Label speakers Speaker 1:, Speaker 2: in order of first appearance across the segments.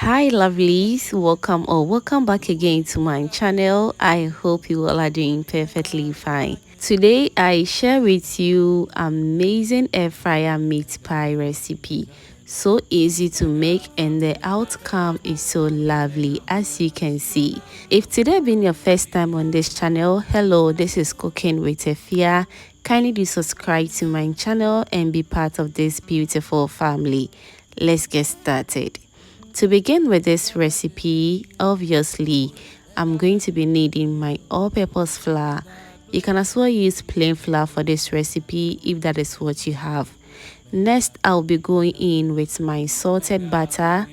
Speaker 1: Hi lovelies, welcome back again to my channel. I hope you all are doing perfectly fine. Today I share with you amazing air fryer meat pie recipe. So easy to make and the outcome is so lovely, as you can see. If today been your first time on this channel, hello, this is Cooking with Efia. Kindly do subscribe to my channel and be part of this beautiful family. Let's get started. To begin with this recipe, obviously, I'm going to be needing my all-purpose flour. You can as well use plain flour for this recipe if that is what you have. Next, I'll be going in with my salted butter.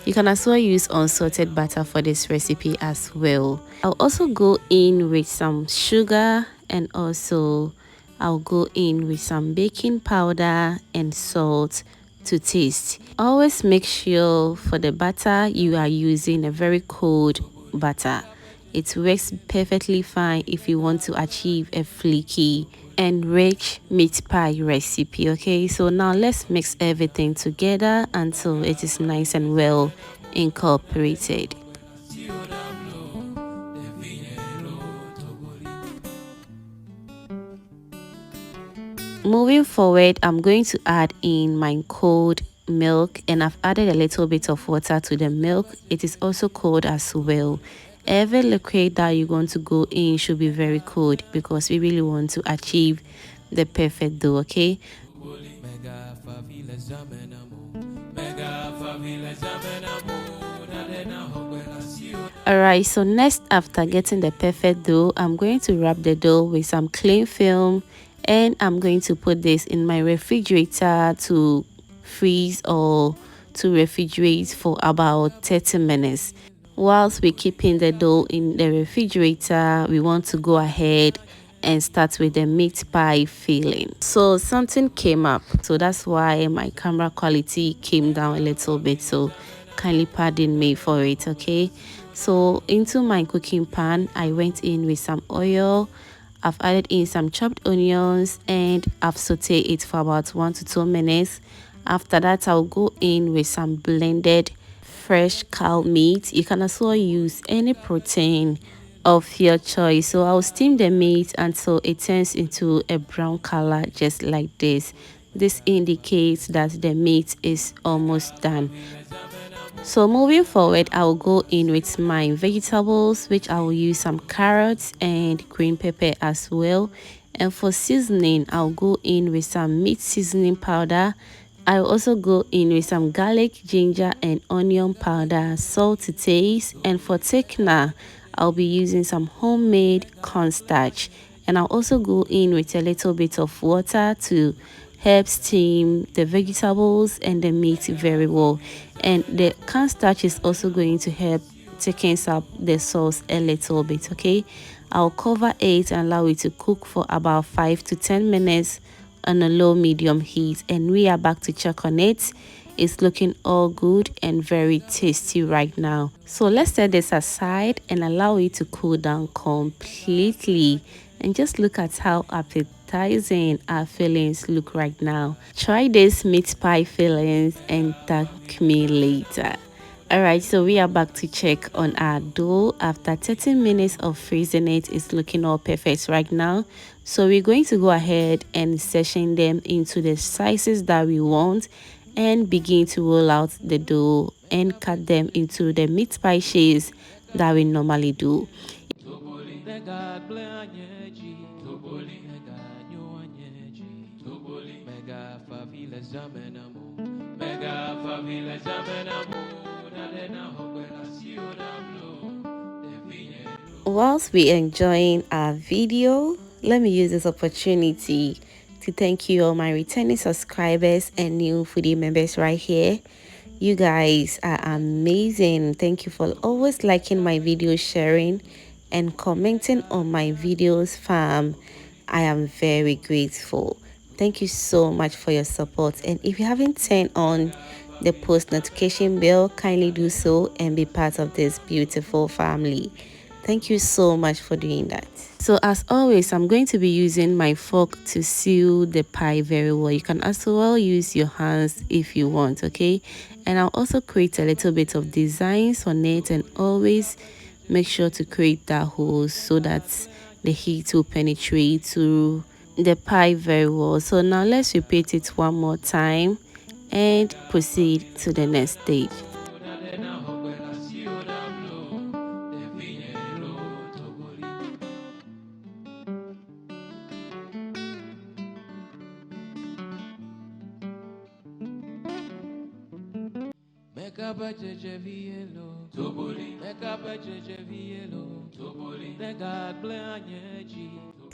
Speaker 1: You can as well use unsalted butter for this recipe as well. I'll also go in with some sugar, and also I'll go in with some baking powder and salt to taste. Always make sure for the butter you are using a very cold butter. It works perfectly fine if you want to achieve a flaky and rich meat pie recipe. Okay, so now let's mix everything together until it is nice and well incorporated. Moving forward, I'm going to add in my cold milk, and I've added a little bit of water to the milk. It is also cold as well. Every liquid that you're going to go in should be very cold because we really want to achieve the perfect dough. Okay, alright, so next, after getting the perfect dough, I'm going to wrap the dough with some cling film, and I'm going to put this in my refrigerator to freeze or to refrigerate for about 30 minutes. Whilst we're keeping the dough in the refrigerator, we want to go ahead and start with the meat pie filling. So something came up, so that's why my camera quality came down a little bit, so kindly pardon me for it. Okay, so into my cooking pan I went in with some oil. I've added in some chopped onions and I've sauteed it for about 1 to 2 minutes. After that, I'll go in with some blended fresh cow meat. You can also use any protein of your choice. So I'll steam the meat until it turns into a brown color, just like this. This indicates that the meat is almost done. So moving forward, I'll go in with my vegetables, which I will use some carrots and green pepper as well. And for seasoning, I'll go in with some meat seasoning powder. I'll also go in with some garlic, ginger and onion powder, salt to taste. And for thickener, I'll be using some homemade cornstarch. And I'll also go in with a little bit of water to help steam the vegetables and the meat very well. And the cornstarch is also going to help thicken up the sauce a little bit. Okay, I'll cover it and allow it to cook for about 5 to 10 minutes on a low medium heat, and we are back to check on it. It's looking all good and very tasty right now. So let's set this aside and allow it to cool down completely. And just look at how appetizing our fillings look right now. Try this meat pie fillings and thank me later. Alright, so we are back to check on our dough. After 30 minutes of freezing it, it's looking all perfect right now. So we're going to go ahead and section them into the sizes that we want and begin to roll out the dough and cut them into the meat pie shapes that we normally do. Whilst we enjoying our video, let me use this opportunity to thank you all my returning subscribers and new foodie members right here. You guys are amazing. Thank you for always liking my videos, sharing and commenting on my videos, fam. I am very grateful. Thank you so much for your support, and if you haven't turned on the post notification bell, kindly do so and be part of this beautiful family. Thank you so much for doing that. So as always, I'm going to be using my fork to seal the pie very well. You can as well use your hands if you want, okay? And I'll also create a little bit of designs on it, and always make sure to create that hole so that the heat will penetrate to the pie very well. So now let's repeat it one more time and proceed to the next stage.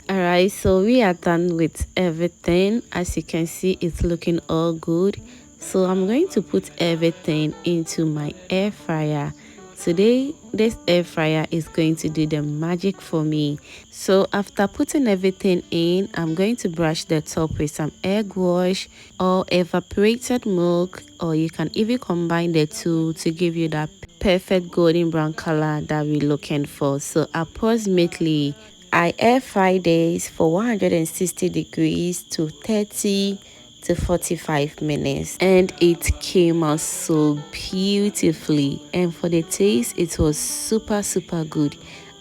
Speaker 1: Alright, so we are done with everything. As you can see, it's looking all good. So I'm going to put everything into my air fryer. Today this air fryer is going to do the magic for me. So after putting everything in, I'm going to brush the top with some egg wash or evaporated milk, or you can even combine the two to give you that perfect golden brown color that we're looking for. So approximately I air fry this for 160 degrees to 30 to 45 minutes, and it came out so beautifully. And for the taste, it was super good.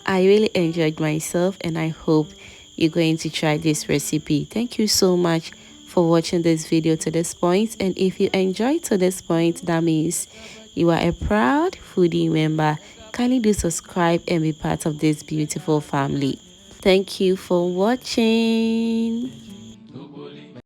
Speaker 1: I really enjoyed myself, and I hope you're going to try this recipe. Thank you so much for watching this video to this point, and if you enjoyed to this point, that means you are a proud foodie member. Kindly do subscribe and be part of this beautiful family. Thank you for watching.